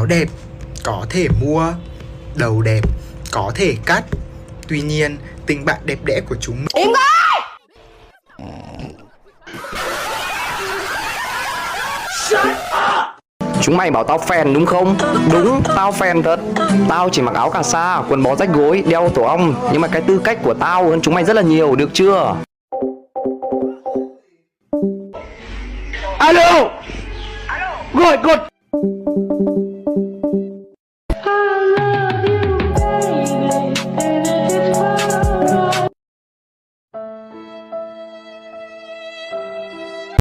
Áo đẹp có thể mua, đầu đẹp có thể cắt. Tuy nhiên, tình bạn đẹp đẽ của chúng Im ngay! Chúng mày bảo tao phèn đúng không? Đúng, tao phèn thật. Tao chỉ mặc áo cà sa, quần bó rách gối, đeo tổ ong. Nhưng mà cái tư cách của tao hơn chúng mày rất là nhiều, được chưa? Alo! Gọi cột!